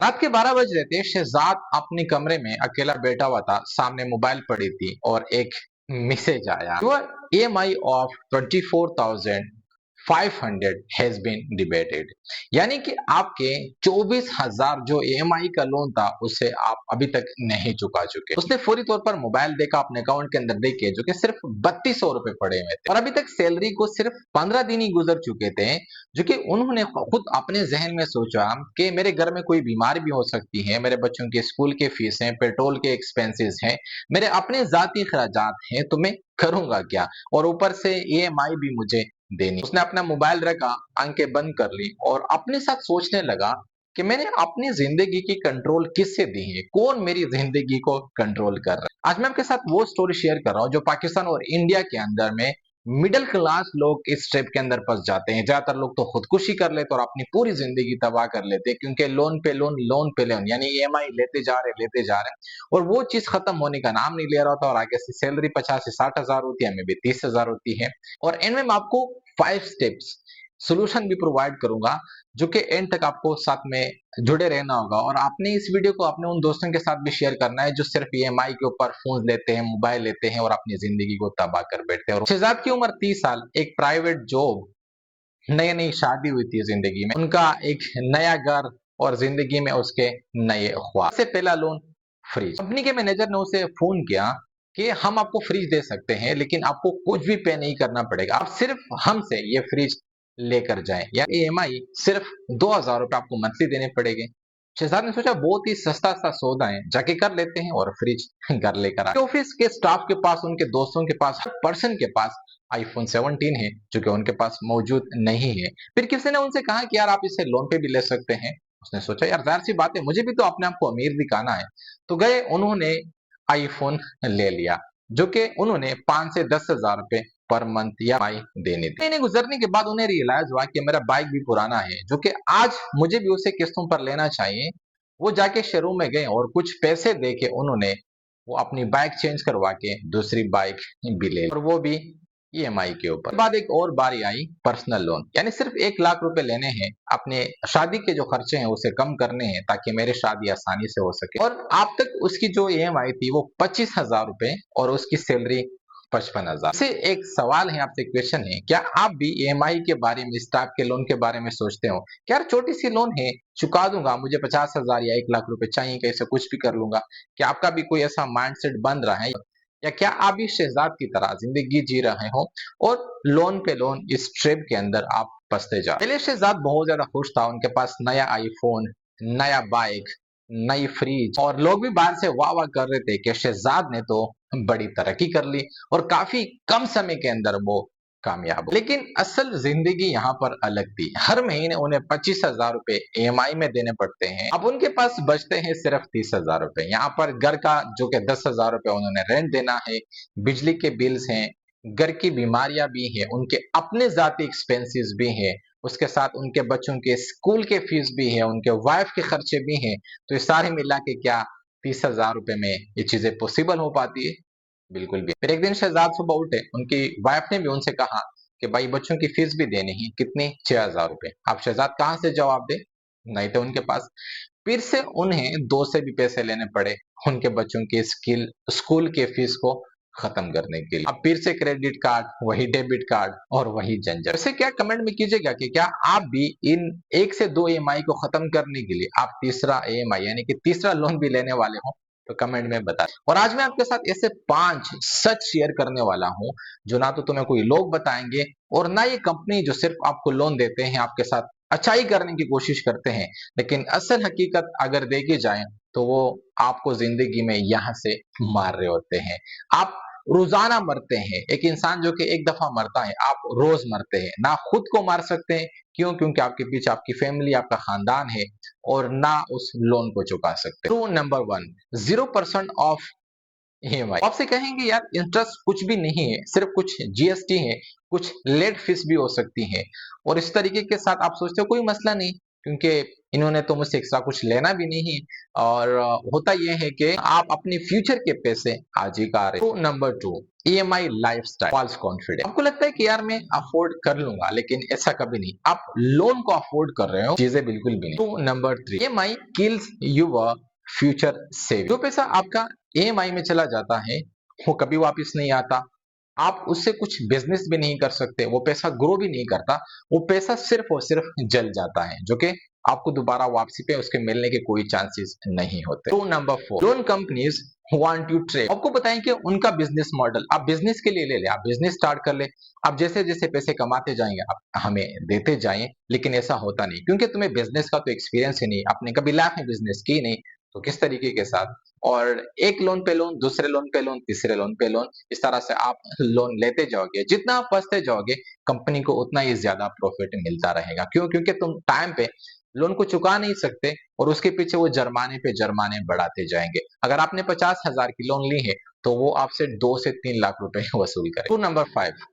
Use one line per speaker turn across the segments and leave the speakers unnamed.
रात के 12 बज रहे थे। शहजाद अपने कमरे में अकेला बैठा हुआ था, सामने मोबाइल पड़ी थी और एक मैसेज आया, your EMI of 24,500 has been debited. यानी कि आपके 24,000 जो EMI का लोन था उसे आप अभी तक नहीं चुका चुके। उसने फौरी तौर पर मोबाइल देखा, अपने अकाउंट के अंदर देखे जो कि सिर्फ 3200 रुपए पड़े हुए थे और अभी तक सैलरी को सिर्फ 15 दिन ही गुजर चुके थे, जो कि उन्होंने खुद अपने जहन में सोचा कि मेरे घर में कोई बीमारी भी हो सकती है, मेरे बच्चों के स्कूल के फीस हैं, पेट्रोल के एक्सपेंसेस हैं, मेरे अपने जाती खर्चात हैं, तो मैं करूंगा क्या, और ऊपर से EMI भी मुझे देनी। उसने अपना मोबाइल रखा, आंखें बंद कर ली और अपने साथ सोचने लगा कि मैंने अपनी जिंदगी की कंट्रोल किससे दी है, कौन मेरी जिंदगी को कंट्रोल कर रहा है। आज मैं आपके साथ वो स्टोरी शेयर कर रहा हूँ जो पाकिस्तान और इंडिया के अंदर में मिडिल क्लास लोग इस ट्रैप के अंदर फंस जाते हैं। ज्यादातर लोग तो खुदकुशी कर लेते और अपनी पूरी जिंदगी तबाह कर लेते हैं, क्योंकि लोन पे लोन, लोन पे लोन, यानी EMI लेते जा रहे हैं और वो चीज खत्म होने का नाम नहीं ले रहा होता। और आगे से सैलरी 50 से 60,000 होती है, हमें भी 30,000 होती है। और एंड में मैं आपको 5 स्टेप्स सोल्यूशन भी प्रोवाइड करूंगा, जो कि एंड तक आपको साथ में जुड़े रहना होगा। और आपने इस वीडियो को अपने उन दोस्तों के साथ भी शेयर करना है जो सिर्फ EMI के ऊपर फोन लेते हैं, मोबाइल लेते हैं और अपनी जिंदगी को तबाह कर बैठते हैं। और शहजाद की उम्र 30 साल, एक प्राइवेट जॉब, नई नई शादी हुई थी जिंदगी में, उनका एक नया घर और जिंदगी में उसके नए ख्वाब। सबसे पहला लोन, फ्रिज। कंपनी के मैनेजर ने उसे फोन किया कि हम आपको फ्रिज दे सकते हैं, लेकिन आपको कुछ भी पे नहीं करना पड़ेगा, आप सिर्फ हमसे ये फ्रिज लेकर जाएं, या EMI सिर्फ 2,000 रुपए आपको मंथली देने पड़ेंगे। शहजाद ने सोचा बहुत ही सस्ता सा सौदा है, जाके कर लेते हैं और फ्रिज घर लेकर आए। ऑफिस के स्टाफ के पास, उनके दोस्तों के पास, हर पर्सन के पास iPhone 17 है जो कि उनके पास मौजूद नहीं है। फिर किसी ने उनसे कहा कि यार आप इसे लोन पे भी ले सकते हैं। उसने सोचा यार जाहिर सी बात है, मुझे भी तो अपने आप को अमीर दिखाना है। तो गए, उन्होंने iPhone ले लिया, जो कि उन्होंने 5 से 10,000 रुपए पर मंथ EMI देने थे। महीने गुजरने के बाद उन्हें रियलाइज हुआ कि मेरा बाइक भी पुराना है, जो कि आज मुझे भी उसे किस्तों पर लेना चाहिए। वो जाके शोरूम में गए और कुछ पैसे दे के उन्होंने वो अपनी बाइक चेंज करवा के दूसरी बाइक भी ले ली, और वो भी EMI के ऊपर। बाद एक और बारी आई, पर्सनल लोन, यानी सिर्फ 1 लाख रुपए लेने हैं, अपने शादी के जो खर्चे हैं उसे कम करने हैं ताकि मेरी शादी आसानी से हो सके। और अब तक उसकी जो EMI थी वो 25,000 रुपए और उसकी सैलरी 55,000। से एक सवाल है आपसे, क्वेश्चन है, क्या आप भी EMI के बारे में, इस टाइप के लोन के बारे में सोचते हो? क्या यार छोटी सी लोन है, चुका दूंगा, मुझे 50,000 या 1 लाख रुपए चाहिए, कैसे कुछ भी कर लूंगा? क्या आपका भी कोई ऐसा माइंडसेट बन रहा है, या क्या आप भी शहजाद की तरह जिंदगी जी रहे हो और लोन पे लोन इस ट्रैप के अंदर आप फंसते जा? पहले शहजाद बहुत ज्यादा खुश था, उनके पास नया iPhone, नया बाइक, नई फ्रिज, और लोग भी बाहर से वाह वाह कर रहे थे कि शहजाद ने तो बड़ी तरक्की कर ली और काफी कम समय के अंदर वो कामयाब हो। लेकिन असल जिंदगी यहाँ पर अलग थी। हर महीने उन्हें 25,000 रुपए EMI में देने पड़ते हैं, अब उनके पास बचते हैं सिर्फ 30,000 रुपए। यहाँ पर घर का जो कि 10,000 रुपए उन्होंने रेंट देना है, बिजली के बिल्स हैं, घर की बीमारियां भी हैं, उनके अपने जाती एक्सपेंसेस भी हैं, उसके साथ उनके बच्चों के स्कूल के फीस भी है, उनके वाइफ के खर्चे भी हैं। तो ये सारे मिला के क्या 30,000 रुपए में ये चीजें पॉसिबल हो पाती है? बिल्कुल भी। फिर एक दिन शहजाद सुबह उठे, उनकी वाइफ ने भी उनसे कहा कि भाई बच्चों की फीस भी देनी है, कितनी? 6,000 रुपए। अब शहजाद कहाँ से जवाब दे, नहीं थे उनके पास। फिर से उन्हें दो से भी पैसे लेने पड़े उनके बच्चों की स्कूल के फीस को खत्म करने के लिए। अब फिर से क्रेडिट कार्ड, वही डेबिट कार्ड और वही झंझट। वैसे क्या कमेंट में कीजिएगा कि क्या आप भी इन 1 से 2 EMI को खत्म करने के लिए आप तीसरा EMI यानी कि तीसरा लोन भी लेने वाले हो? तो कमेंट में बता। और आज मैं आपके साथ ऐसे 5 सच शेयर करने वाला हूं जो ना तो तुम्हें कोई लोग बताएंगे और ना ये कंपनी जो सिर्फ आपको लोन देते हैं आपके साथ अच्छाई करने की कोशिश करते हैं, लेकिन असल हकीकत अगर देखी जाए तो वो आपको जिंदगी में यहां से मार रहे होते हैं। आप रोजाना मरते हैं, एक इंसान जो कि एक दफा मरता है, आप रोज मरते हैं। ना खुद को मार सकते हैं, क्यों? क्योंकि आपके पीछे आपकी फैमिली, आपका खानदान है, और ना उस लोन को चुका सकते। True number 1, 0% of EMI। आपसे कहेंगे यार इंटरेस्ट कुछ भी नहीं है, सिर्फ कुछ GST है, कुछ लेट फीस भी हो सकती है, और इस तरीके के साथ आप सोचते हो कोई मसला नहीं, क्योंकि इन्होंने तो मुझसे एक्स्ट्रा कुछ लेना भी नहीं। और होता यह है कि आप अपने फ्यूचर के पैसे आज ही का रहे। तो number 2, EMI lifestyle, false confidence. आपको लगता है कि यार मैं अफोर्ड कर लूंगा, लेकिन ऐसा कभी नहीं। आप लोन को अफोर्ड कर रहे हो, चीजें बिल्कुल भी नहीं। तो number 3, EMI kills your future saving. जो पैसा आपका ईएमआई में चला जाता है वो कभी वापस नहीं आता। आप उससे कुछ बिजनेस भी नहीं कर सकते, वो पैसा ग्रो भी नहीं करता। वो पैसा सिर्फ और सिर्फ जल जाता है, जो कि आपको दोबारा वापसी पे उसके मिलने के कोई चांसेस नहीं होते। तो number 4, loan companies want you trade. आपको बताएं कि उनका बिजनेस मॉडल, आप बिजनेस के लिए ले ले, आप बिजनेस स्टार्ट कर ले, आप जैसे जैसे पैसे कमाते जाएंगे आप हमें देते जाएं। लेकिन ऐसा होता नहीं, क्योंकि तुम्हें बिजनेस का तो एक्सपीरियंस ही नहीं, आपने कभी लाइफ में बिजनेस की नहीं, तो किस तरीके के साथ। और एक लोन पे लोन, दूसरे लोन पे लोन, तीसरे लोन पे लोन, इस तरह से आप लोन लेते जाओगे। जितना आप फंसते जाओगे, कंपनी को उतना ही ज्यादा प्रॉफिट मिलता रहेगा। क्यों? क्योंकि तुम टाइम पे लोन को चुका नहीं सकते और उसके पीछे वो जुर्माने पे जुर्माने बढ़ाते जाएंगे। अगर आपने 50,000 की लोन ली है तो वो आपसे 2 से 3 लाख रुपए वसूल करे। टू नंबर 5,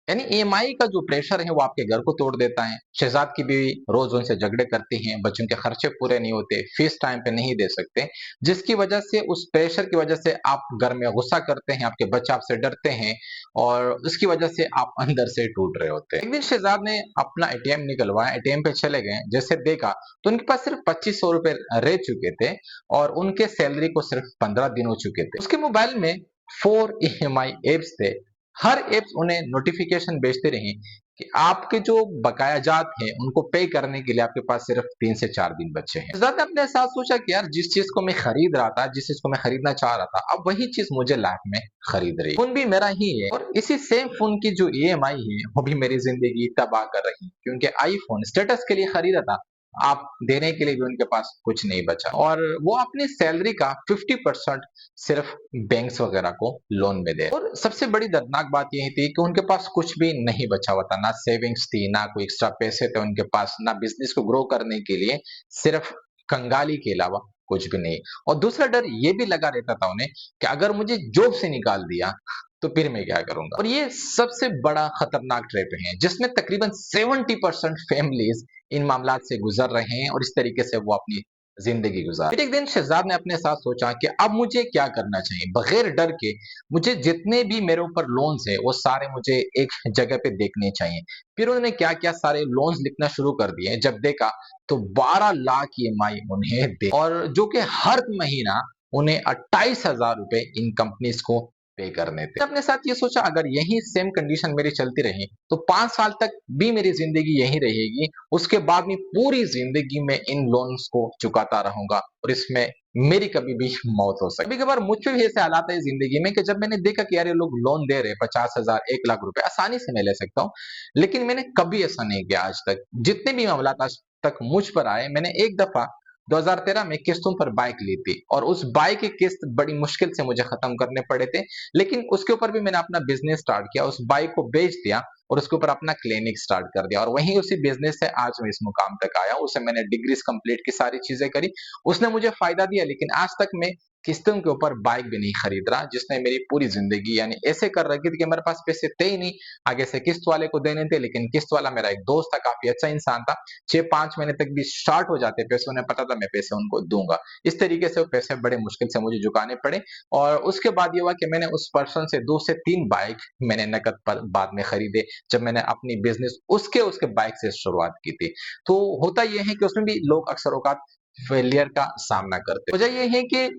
यानी ईएमआई का जो प्रेशर है वो आपके घर को तोड़ देता है। शहजाद की बीवी रोज उनसे झगड़े करती हैं, बच्चों के खर्चे पूरे नहीं होते, फीस टाइम पे नहीं दे सकते, जिसकी वजह से, उस प्रेशर की वजह से आप घर में गुस्सा करते हैं, आपके बच्चे आपसे डरते हैं और उसकी वजह से आप अंदर से टूट रहे होते हैं। एक दिन शहजाद ने अपना एटीएम निकलवाया, एटीएम पे चले गए, जैसे देखा तो उनके पास सिर्फ 2500 रुपए रह चुके थे और उनके सैलरी को सिर्फ 15 दिन हो चुके थे। उसके मोबाइल में 4 ईएमआई एप्स थे। हर एप्स उन्हें नोटिफिकेशन भेजते रहे कि आपके जो बकायाजात हैं उनको पे करने के लिए आपके पास सिर्फ 3 से 4 दिन बचे हैं। शहजाद ने अपने साथ सोचा कि यार जिस चीज को मैं खरीद रहा था, जिस चीज को मैं खरीदना चाह रहा था, अब वही चीज मुझे लाइफ में खरीद रही है। फोन भी मेरा ही है और इसी सेम फोन की जो ईएमआई है वो भी मेरी जिंदगी तबाह कर रही है, क्योंकि आईफोन स्टेटस के लिए खरीदा था, आप देने के लिए भी उनके पास कुछ नहीं बचा और वो अपनी सैलरी का 50% सिर्फ बैंक्स वगैरह को लोन में दे। और सबसे बड़ी दर्दनाक बात यही थी कि उनके पास कुछ भी नहीं बचा हुआ था, ना सेविंग्स थी, ना कोई एक्स्ट्रा पैसे थे उनके पास, ना बिजनेस को ग्रो करने के लिए, सिर्फ कंगाली के अलावा कुछ भी नहीं। और दूसरा डर ये भी लगा रहता था उन्हें कि अगर मुझे जॉब से निकाल दिया तो फिर मैं क्या करूंगा। और ये सबसे बड़ा खतरनाक ट्रैप है जिसमें तकरीबन 70% फैमिलीज इन मामलात से गुजर रहे हैं और इस तरीके से वो अपनी जिंदगी गुजार। फिर एक दिन शहजाद ने अपने साथ सोचा कि अब मुझे क्या करना चाहिए बगैर डर के। मुझे जितने भी मेरे ऊपर लोन्स है वो सारे मुझे एक जगह पे देखने चाहिए। फिर उन्होंने क्या क्या सारे लोन्स लिखना शुरू कर दिए। जब देखा तो 12 लाख ईएमआई उन्हें दे, और जो कि हर महीना उन्हें 28,000 रुपए इन कंपनीज को पे करने थे। अपने साथ ये सोचा अगर यही सेम कंडीशन मेरी चलती रही तो 5 साल तक भी मेरी जिंदगी यही रहेगी, उसके बाद में पूरी जिंदगी में इन लोन्स को चुकाता रहूंगा और इसमें मेरी कभी भी मौत हो सकती। कभी कभार मुझ पे भी ऐसे हालात है जिंदगी में कि जब मैंने देखा कि यार ये लोग लोन दे रहे 50,000 1 लाख रुपए आसानी से मैं ले सकता हूँ, लेकिन मैंने कभी ऐसा नहीं किया आज तक। जितने भी मामला आज तक मुझ पर आए, मैंने एक दफा 2013 में किस्तों पर बाइक ली थी और उस बाइक की किस्त बड़ी मुश्किल से मुझे खत्म करने पड़े थे, लेकिन उसके ऊपर भी मैंने अपना बिजनेस स्टार्ट किया, उस बाइक को बेच दिया और उसके ऊपर अपना क्लिनिक स्टार्ट कर दिया और वहीं उसी बिजनेस से आज मैं इस मुकाम तक आया। उसे मैंने डिग्रीज कंप्लीट की, सारी चीजें करी, उसने मुझे फायदा दिया, लेकिन आज तक मैं किस्तों के ऊपर बाइक भी नहीं खरीद रहा, जिसने मेरी पूरी जिंदगी यानी ऐसे कर रखी थी कि मेरे पास पैसे थे ही नहीं, आगे से किस्त वाले को देने थे। लेकिन किस्त वाला मेरा एक दोस्त था, काफी अच्छा इंसान था, 6-5 महीने तक भी स्टार्ट हो जाते पैसे, उन्हें पता था मैं पैसे उनको दूंगा। इस तरीके से वो पैसे बड़े मुश्किल से मुझे चुकाने पड़े और उसके बाद ये हुआ कि मैंने उस पर्सन से 2 से 3 बाइक मैंने नकद पर बाद में खरीदे, जब मैंने अपनी बिजनेस उसके उसके बाइक से शुरुआत की थी। तो होता यह है कि उसमें भी लोग अक्सर औकात फेलियर का सामना करते हैं। वजह यह है कि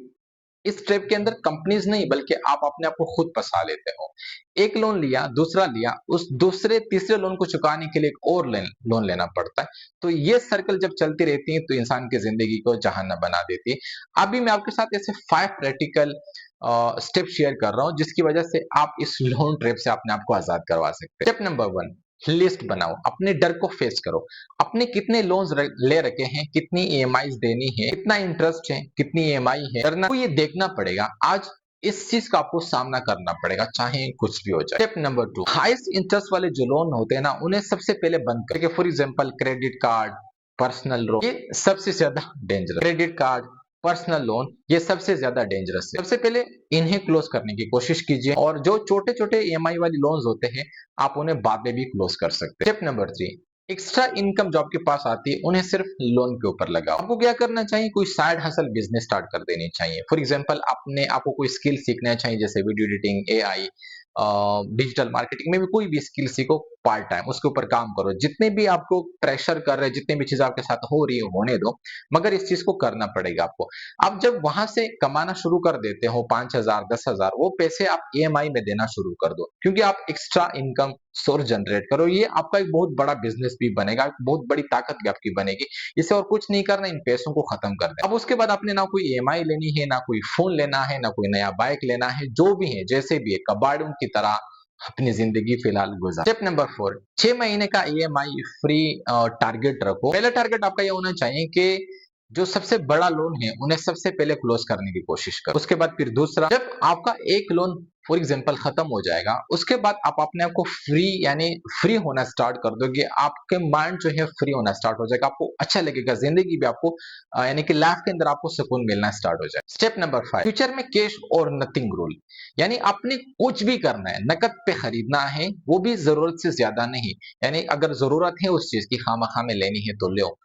इस ट्रैप के अंदर कंपनीज नहीं बल्कि आप अपने आप को खुद फंसा लेते हो। एक लोन लिया, दूसरा लिया, उस दूसरे तीसरे लोन को चुकाने के लिए एक और लोन लेना पड़ता है। तो ये सर्कल जब चलती रहती है तो इंसान की जिंदगी को जहान्नम बना देती है। अभी मैं आपके साथ ऐसे 5 प्रैक्टिकल स्टेप शेयर कर रहा हूं जिसकी वजह से आप इस लोन ट्रैप से अपने आप को आजाद करवा सकते हैं। स्टेप नंबर 1, लिस्ट बनाओ, अपने डर को फेस करो। अपने कितने लोन्स ले रखे हैं, कितनी ईएमआईज देनी है, कितना इंटरेस्ट है, कितनी ईएमआई है, करना को ये देखना पड़ेगा। आज इस चीज का आपको सामना करना पड़ेगा चाहे कुछ भी हो जाए। स्टेप नंबर 2, हाईएस्ट इंटरेस्ट वाले जो लोन होते हैं ना उन्हें सबसे पहले बंद करें। For example credit card, personal loan, ये सबसे ज्यादा dangerous. Credit card, personal loan, ये सबसे ज्यादा डेंजरस है। सबसे पहले इन्हें क्लोज करने की कोशिश कीजिए और जो छोटे छोटे ईएमआई वाली लोन्स होते हैं आप उन्हें बाद में भी क्लोज कर सकते हैं। स्टेप नंबर 3, एक्स्ट्रा इनकम जो आपके पास आती है उन्हें सिर्फ लोन के ऊपर लगाओ। आपको क्या करना चाहिए, कोई साइड हसल बिजनेस स्टार्ट कर देनी चाहिए। फॉर एग्जांपल आपको कोई स्किल सीखना चाहिए, जैसे video editing, AI, digital marketing में भी कोई भी स्किल सीखो पार्ट टाइम, उसके ऊपर काम करो। जितने भी आपको प्रेशर कर रहे हैं, जितने भी चीजें आपके साथ हो रही है होने दो, मगर इस चीज को करना पड़ेगा आपको। आप जब वहां से कमाना शुरू कर देते हो 5,000 10,000, वो पैसे आप ईएमआई में देना शुरू कर दो, क्योंकि आप एक्स्ट्रा इनकम सोर्स जनरेट करो। ये आपका एक बहुत बड़ा बिजनेस भी बनेगा, एक बहुत बड़ी ताकत भी आपकी बनेगी। इसे और कुछ नहीं करना, इन पैसों को खत्म कर देना। अब उसके बाद आपने ना कोई ईएमआई लेनी है, ना कोई फोन लेना है, ना कोई नया बाइक लेना है, जो भी है जैसे भी है कबाड़ों की तरह अपनी जिंदगी फिलहाल गुजार। स्टेप नंबर 4, 6 महीने का ईएमआई फ्री टारगेट रखो। पहला टारगेट आपका ये होना चाहिए कि जो सबसे बड़ा लोन है उन्हें सबसे पहले क्लोज करने की कोशिश करो। उसके बाद फिर दूसरा, जब आपका एक लोन फॉर एग्जांपल खत्म हो जाएगा, उसके बाद आप अपने आप को फ्री यानी फ्री होना स्टार्ट कर दोगे। आपके माइंड जो है फ्री होना स्टार्ट हो जाएगा, आपको अच्छा लगेगा, जिंदगी भी आपको यानी कि लाइफ के अंदर आपको सुकून मिलना स्टार्ट हो जाएगा। स्टेप नंबर 5, फ्यूचर में कैश और नथिंग रूल। यानी आपने कुछ भी करना है, नकद पे खरीदना है, वो भी जरूरत से ज्यादा नहीं। यानी अगर जरूरत है उस चीज की, खामा में लेनी है तो लो,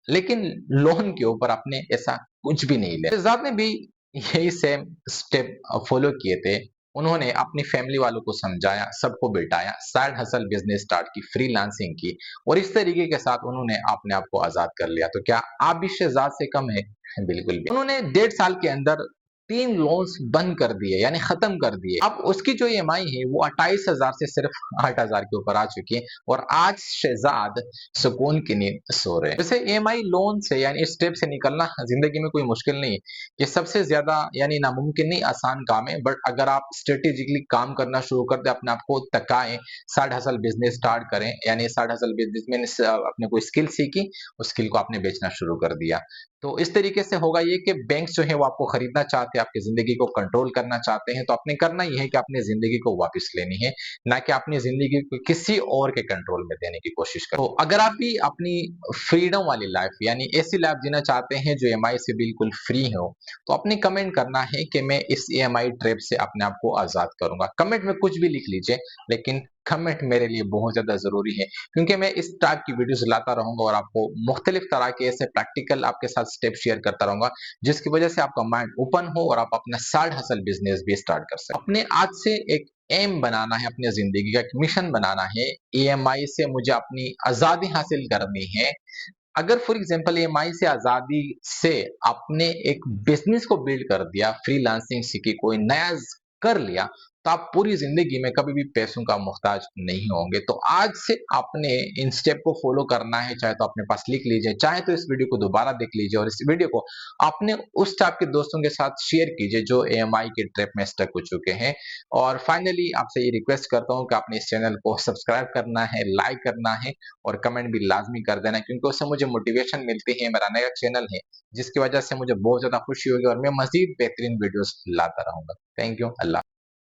लेकिन लोन के ऊपर आपने ऐसा कुछ भी नहीं लिया। शहजाद ने भी यही सेम स्टेप फॉलो किए थे। उन्होंने अपनी फैमिली वालों को समझाया, सबको बिठाया, साइड हसल बिजनेस स्टार्ट की, फ्रीलांसिंग की, और इस तरीके के साथ उन्होंने अपने आप को आजाद कर लिया। तो क्या आप भी शहजाद से कम है? बिल्कुल भी। उन्होंने 1.5 साल के अंदर 3 लोन्स बंद कर दिए, यानी खत्म कर दिए। अब उसकी जो ईएमआई है वो 28,000 से सिर्फ 8,000 के ऊपर आ चुकी है, और आज शहजाद सुकून की नींद सो रहे हैं। वैसे ईएमआई लोन से यानी इस स्टेप से निकलना जिंदगी में कोई मुश्किल नहीं है। ये सबसे ज्यादा यानी नामुमकिन नहीं, आसान काम है। बट अगर आप स्ट्रेटेजिकली काम करना शुरू कर दे, अपने आप को तकाएं, साइड हसल बिजनेस स्टार्ट करें, यानी साइड हसल बिजनेस में अपने कोई स्किल सीखी, उस स्किल को आपने बेचना शुरू कर दिया, तो इस तरीके से होगा ये कि बैंक जो है वो आपको खरीदना चाहते हैं, आपकी जिंदगी को कंट्रोल करना चाहते हैं। तो आपने करना ये है कि अपनी जिंदगी को वापस लेनी है, ना कि अपनी जिंदगी को किसी और के कंट्रोल में देने की कोशिश करो। तो अगर आप भी अपनी फ्रीडम वाली लाइफ यानी ऐसी लाइफ जीना चाहते हैं जो ईएमआई से बिल्कुल फ्री हो, तो आपने कमेंट करना है कि मैं इस ईएमआई ट्रैप से अपने आप को आजाद करूंगा। कमेंट में कुछ भी लिख लीजिए, लेकिन कमेंट मेरे लिए बहुत ज्यादा जरूरी है, क्योंकि मैं इस टाइप की वीडियोस लाता रहूंगा और आपको मुख्तलिफ तरह के ऐसे प्रैक्टिकल आपके साथ स्टेप शेयर करता रहूंगा, जिसकी वजह से आपका माइंड ओपन हो और आप अपना साइड हसल बिजनेस भी स्टार्ट कर सकें। अपने आज से एक एम बनाना है, अपनी जिंदगी का एक मिशन बनाना है। ईएमआई से मुझे अपनी आजादी हासिल करनी है। अगर फॉर एग्जांपल ईएमआई से आजादी से आपने एक बिजनेस को बिल्ड कर दिया, फ्रीलांसिंग सीखी, कोई नया कर लिया, तो आप पूरी जिंदगी में कभी भी पैसों का मोहताज नहीं होंगे। तो आज से आपने इन स्टेप को फॉलो करना है, चाहे तो अपने पास लिख लीजिए, चाहे तो इस वीडियो को दोबारा देख लीजिए, और इस वीडियो को अपने उस टाइप के दोस्तों के साथ शेयर कीजिए जो एएमआई के ट्रैप में स्टक हो चुके हैं। और फाइनली आपसे ये रिक्वेस्ट करता हूँ कि आपने इस चैनल को सब्सक्राइब करना है, लाइक करना है, और कमेंट भी लाजमी कर देना है, क्योंकि उससे मुझे मोटिवेशन मिलती है। मेरा नया चैनल है जिसकी वजह से मुझे बहुत ज्यादा खुशी होगी, और मैं मजीद बेहतरीन वीडियोस लाता रहूंगा। Thank you. अल्लाह।